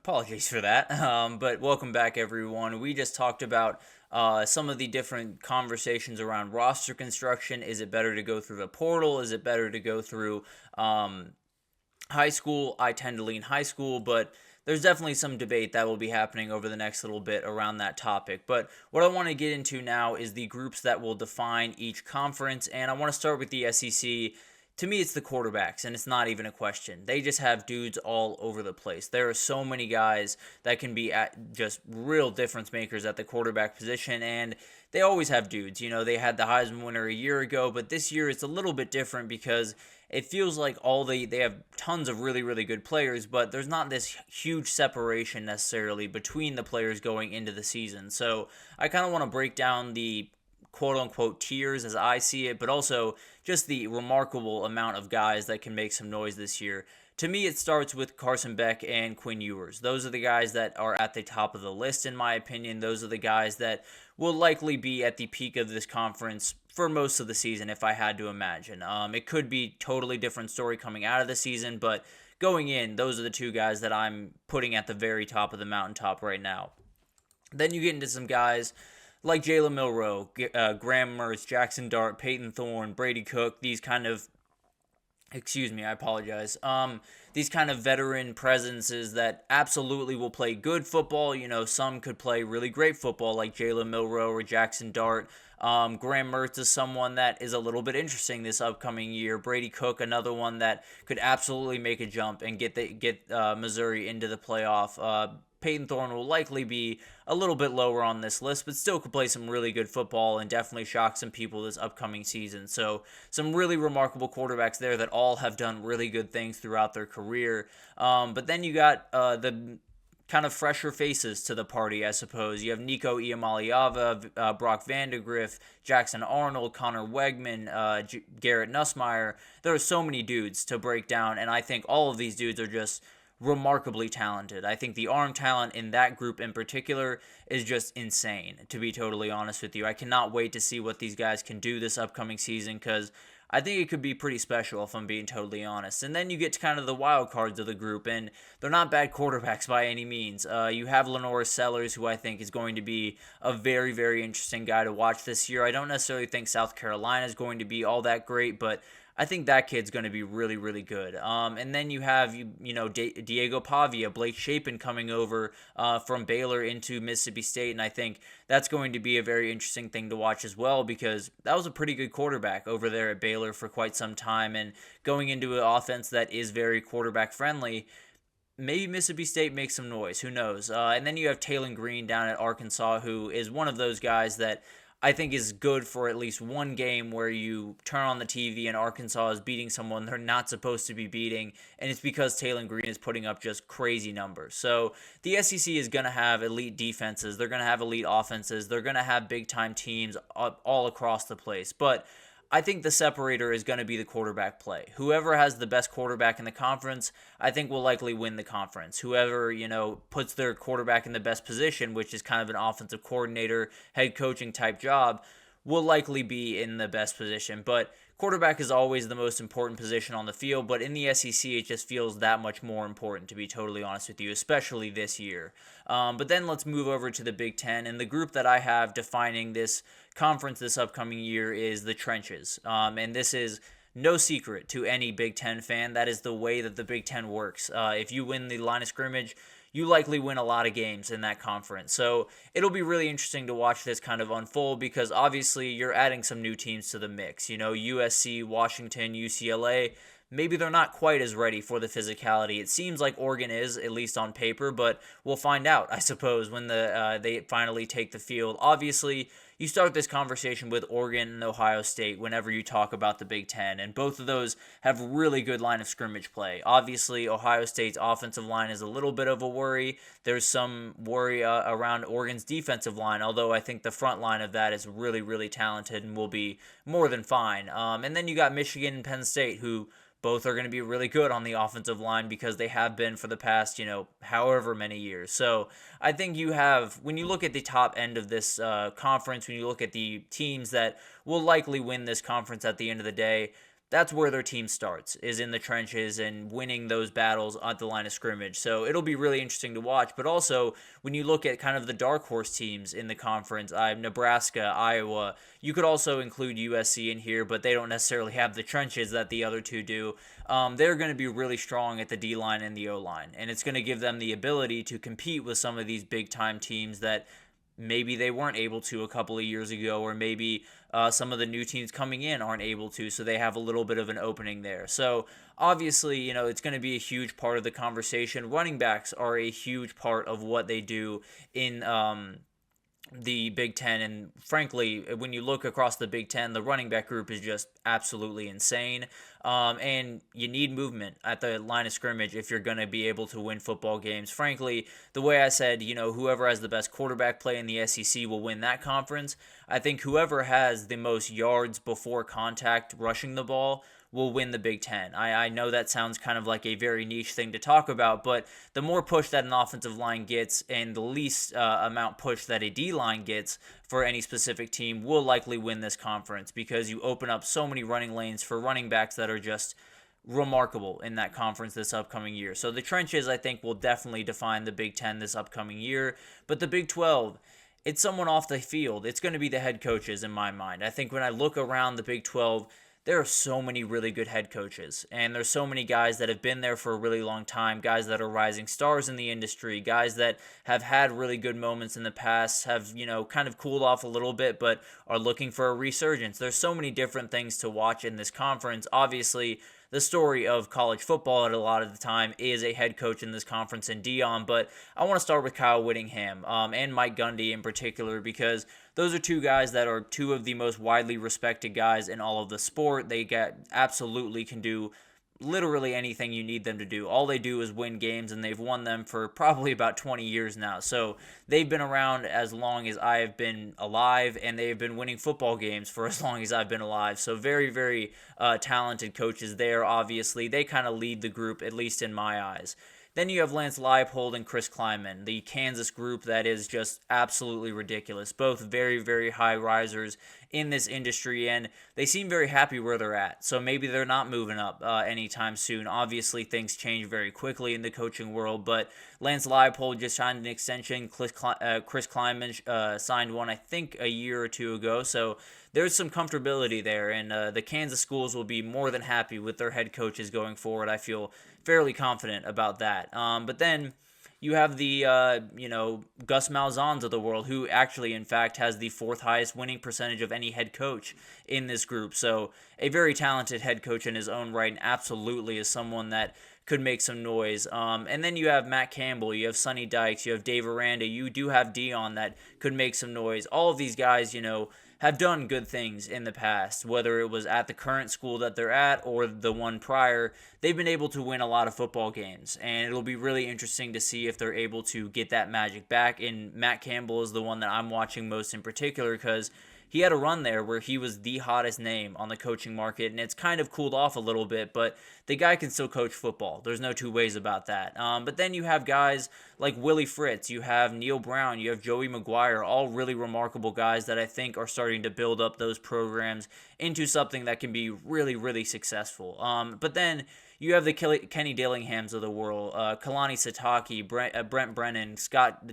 Apologies for that. But welcome back, everyone. We just talked about some of the different conversations around roster construction. Is it better to go through the portal? Is it better to go through high school? I tend to lean high school, but there's definitely some debate that will be happening over the next little bit around that topic. But what I want to get into now is the groups that will define each conference, and I want to start with the SEC. To me, it's the quarterbacks, and it's not even a question. They just have dudes all over the place. There are so many guys that can be just real difference makers at the quarterback position, and they always have dudes. They had the Heisman winner a year ago, but this year it's a little bit different because it feels like they have tons of really, really good players, but there's not this huge separation necessarily between the players going into the season. So I kind of want to break down the quote-unquote tiers as I see it, but also just the remarkable amount of guys that can make some noise this year. To me, it starts with Carson Beck and Quinn Ewers. Those are the guys that are at the top of the list, in my opinion. Those are the guys that will likely be at the peak of this conference for most of the season, if I had to imagine. It could be totally different story coming out of the season, but going in, those are the two guys that I'm putting at the very top of the mountaintop right now. Then you get into some guys like Jalen Milroe, Graham Mertz, Jackson Dart, Peyton Thorne, Brady Cook, these kind of, I apologize. These kind of veteran presences that absolutely will play good football. Some could play really great football like Jalen Milroe or Jackson Dart. Graham Mertz is someone that is a little bit interesting this upcoming year. Brady Cook, another one that could absolutely make a jump and get Missouri into the playoff. Peyton Thorne will likely be a little bit lower on this list, but still could play some really good football and definitely shock some people this upcoming season. So some really remarkable quarterbacks there that all have done really good things throughout their career. But then you got the kind of fresher faces to the party, I suppose. You have Nico Iamaleava, Brock Vandegrift, Jackson Arnold, Connor Wegman, Garrett Nussmeier. There are so many dudes to break down, and I think all of these dudes are just remarkably talented. I think the arm talent in that group in particular is just insane, to be totally honest with you. I cannot wait to see what these guys can do this upcoming season because I think it could be pretty special if I'm being totally honest. And then you get to kind of the wild cards of the group, and they're not bad quarterbacks by any means. You have Lenora Sellers, who I think is going to be a very, very interesting guy to watch this year. I don't necessarily think South Carolina is going to be all that great, but I think that kid's going to be really, really good. And then you have, Diego Pavia, Blake Shapen coming over from Baylor into Mississippi State. And I think that's going to be a very interesting thing to watch as well because that was a pretty good quarterback over there at Baylor for quite some time. And going into an offense that is very quarterback friendly, maybe Mississippi State makes some noise. Who knows? And then you have Taylon Green down at Arkansas, who is one of those guys that I think is good for at least one game where you turn on the TV and Arkansas is beating someone they're not supposed to be beating, and it's because Taylon Green is putting up just crazy numbers. So the SEC is going to have elite defenses. They're going to have elite offenses. They're going to have big-time teams all across the place. But I think the separator is going to be the quarterback play. Whoever has the best quarterback in the conference, I think will likely win the conference. Whoever, puts their quarterback in the best position, which is kind of an offensive coordinator, head coaching type job, will likely be in the best position. But quarterback is always the most important position on the field, but in the SEC, it just feels that much more important, to be totally honest with you, especially this year. But then let's move over to the Big Ten, and the group that I have defining this conference this upcoming year is the trenches. And this is no secret to any Big Ten fan. That is the way that the Big Ten works. If you win the line of scrimmage, you likely win a lot of games in that conference. So it'll be really interesting to watch this kind of unfold because obviously you're adding some new teams to the mix. USC, Washington, UCLA, maybe they're not quite as ready for the physicality. It seems like Oregon is, at least on paper, but we'll find out, I suppose, when they finally take the field. Obviously, you start this conversation with Oregon and Ohio State whenever you talk about the Big Ten, and both of those have really good line of scrimmage play. Obviously, Ohio State's offensive line is a little bit of a worry. There's some worry around Oregon's defensive line, although I think the front line of that is really, really talented and will be more than fine. And then you got Michigan and Penn State, who both are going to be really good on the offensive line because they have been for the past, however many years. So I think you have, when you look at the top end of this conference, when you look at the teams that will likely win this conference at the end of the day, that's where their team starts, is in the trenches and winning those battles at the line of scrimmage. So it'll be really interesting to watch. But also, when you look at kind of the dark horse teams in the conference, Nebraska, Iowa, you could also include USC in here, but they don't necessarily have the trenches that the other two do. They're going to be really strong at the D-line and the O-line, and it's going to give them the ability to compete with some of these big-time teams that maybe they weren't able to a couple of years ago, or maybe some of the new teams coming in aren't able to, so they have a little bit of an opening there. So obviously, it's going to be a huge part of the conversation. Running backs are a huge part of what they do in the Big Ten, and frankly, when you look across the Big Ten, the running back group is just absolutely insane. And you need movement at the line of scrimmage if you're going to be able to win football games. Frankly, the way I said, whoever has the best quarterback play in the SEC will win that conference. I think whoever has the most yards before contact rushing the ball will win the Big Ten. I know that sounds kind of like a very niche thing to talk about, but the more push that an offensive line gets and the least amount push that a D-line gets for any specific team will likely win this conference, because you open up so many running lanes for running backs that are just remarkable in that conference this upcoming year. So the trenches, I think, will definitely define the Big Ten this upcoming year, but the Big 12, it's someone off the field. It's going to be the head coaches in my mind. I think when I look around the Big 12, there are so many really good head coaches, and there's so many guys that have been there for a really long time, guys that are rising stars in the industry, guys that have had really good moments in the past, have, kind of cooled off a little bit, but are looking for a resurgence. There's so many different things to watch in this conference. Obviously, the story of college football at a lot of the time is a head coach in this conference in Dion, but I want to start with Kyle Whittingham and Mike Gundy in particular, because those are two guys that are two of the most widely respected guys in all of the sport. They absolutely can do literally anything you need them to do. All they do is win games, and they've won them for probably about 20 years now. So they've been around as long as I have been alive, and they've been winning football games for as long as I've been alive. So very, very talented coaches there, obviously. They kind of lead the group, at least in my eyes. Then you have Lance Leipold and Chris Kleiman, the Kansas group that is just absolutely ridiculous. Both very, very high risers in this industry, and they seem very happy where they're at. So maybe they're not moving up anytime soon. Obviously, things change very quickly in the coaching world, but Lance Leipold just signed an extension. Chris Kleiman signed one, I think, a year or two ago. So there's some comfortability there, and the Kansas schools will be more than happy with their head coaches going forward. I feel fairly confident about that. But then you have the, Gus Malzahn's of the world, who actually, in fact, has the fourth highest winning percentage of any head coach in this group. So a very talented head coach in his own right, and absolutely is someone that could make some noise. And then you have Matt Campbell, you have Sonny Dykes, you have Dave Aranda, you do have Dion that could make some noise. All of these guys, have done good things in the past, whether it was at the current school that they're at or the one prior. They've been able to win a lot of football games, and it'll be really interesting to see if they're able to get that magic back. And Matt Campbell is the one that I'm watching most in particular, because he had a run there where he was the hottest name on the coaching market, and it's kind of cooled off a little bit, but the guy can still coach football. There's no two ways about that. But then you have guys like Willie Fritz, you have Neil Brown, you have Joey McGuire, all really remarkable guys that I think are starting to build up those programs into something that can be really, really successful. But then you have the Kenny Dillinghams of the world, Kalani Sitake, Brent Brennan, Scott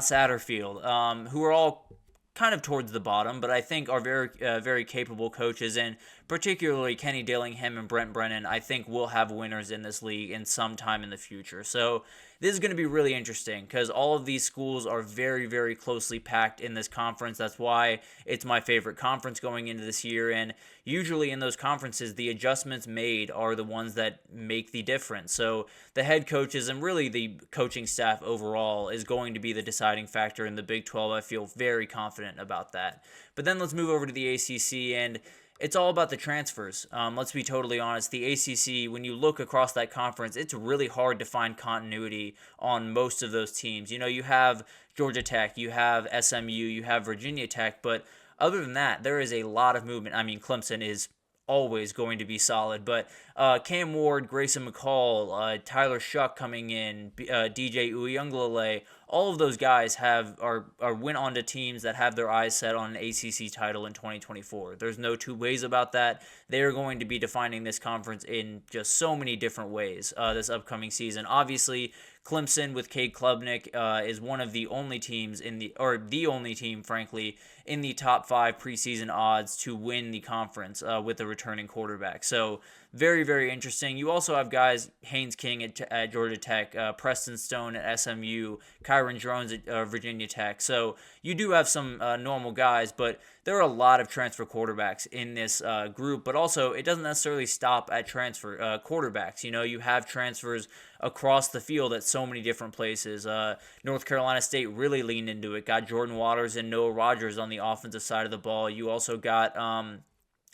Satterfield, who are all kind of towards the bottom, but I think are very, very capable coaches, and particularly Kenny Dillingham and Brent Brennan, I think will have winners in this league in some time in the future. So this is going to be really interesting, because all of these schools are very, very closely packed in this conference. That's why it's my favorite conference going into this year, and usually in those conferences, the adjustments made are the ones that make the difference. So the head coaches and really the coaching staff overall is going to be the deciding factor in the Big 12. I feel very confident about that. But then let's move over to the ACC, and it's all about the transfers. Let's be totally honest. The ACC, when you look across that conference, it's really hard to find continuity on most of those teams. You have Georgia Tech, you have SMU, you have Virginia Tech, but other than that, there is a lot of movement. I mean, Clemson is always going to be solid. But Cam Ward, Grayson McCall, Tyler Shuck coming in, DJ Uyunglele, all of those guys went on to teams that have their eyes set on an ACC title in 2024. There's no two ways about that. They are going to be defining this conference in just so many different ways this upcoming season. Obviously, Clemson with Cade Klubnik is one of the only teams the only team, frankly, in the top 5 preseason odds to win the conference with a returning quarterback. So very, very interesting. You also have guys, Haynes King at Georgia Tech, Preston Stone at SMU, Kyron Drones at Virginia Tech. So you do have some normal guys, but there are a lot of transfer quarterbacks in this group. But also, it doesn't necessarily stop at transfer quarterbacks. You have transfers across the field at so many different places. North Carolina State really leaned into it, got Jordan Waters and Noah Rogers on the offensive side of the ball. You also got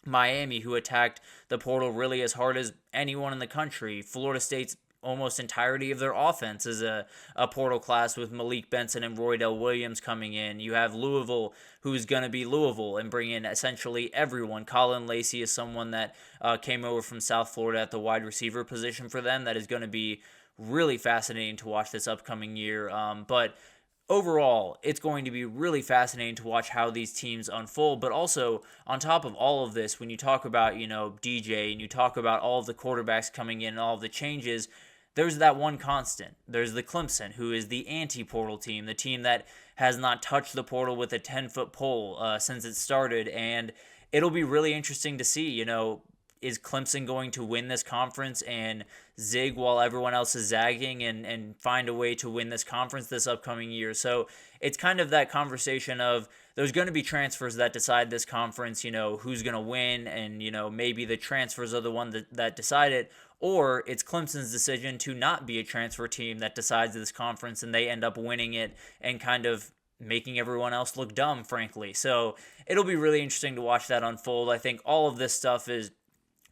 Miami, who attacked the portal really as hard as anyone in the country. Florida State's almost entirety of their offense is a portal class with Malik Benson and Roydell Williams coming in. You have Louisville, who's going to be Louisville and bring in essentially everyone. Colin Lacey is someone that came over from South Florida at the wide receiver position for them. That is going to be really fascinating to watch this upcoming year. But overall, it's going to be really fascinating to watch how these teams unfold. But also, on top of all of this, when you talk about, DJ and you talk about all of the quarterbacks coming in and all of the changes, there's that one constant. There's the Clemson, who is the anti-portal team, the team that has not touched the portal with a 10-foot pole since it started. And it'll be really interesting to see, is Clemson going to win this conference and zig while everyone else is zagging and find a way to win this conference this upcoming year? So it's kind of that conversation of there's going to be transfers that decide this conference, who's going to win, and, maybe the transfers are the one that decide it, or it's Clemson's decision to not be a transfer team that decides this conference and they end up winning it and kind of making everyone else look dumb, frankly. So it'll be really interesting to watch that unfold. I think all of this stuff is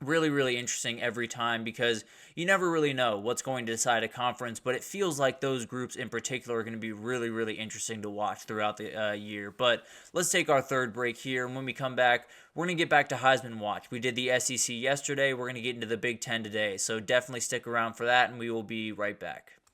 really, really interesting every time because you never really know what's going to decide a conference, but it feels like those groups in particular are going to be really, really interesting to watch throughout the year. But let's take our third break here, and when we come back, we're going to get back to Heisman Watch. We did the SEC yesterday. We're going to get into the Big Ten today, so definitely stick around for that, and we will be right back.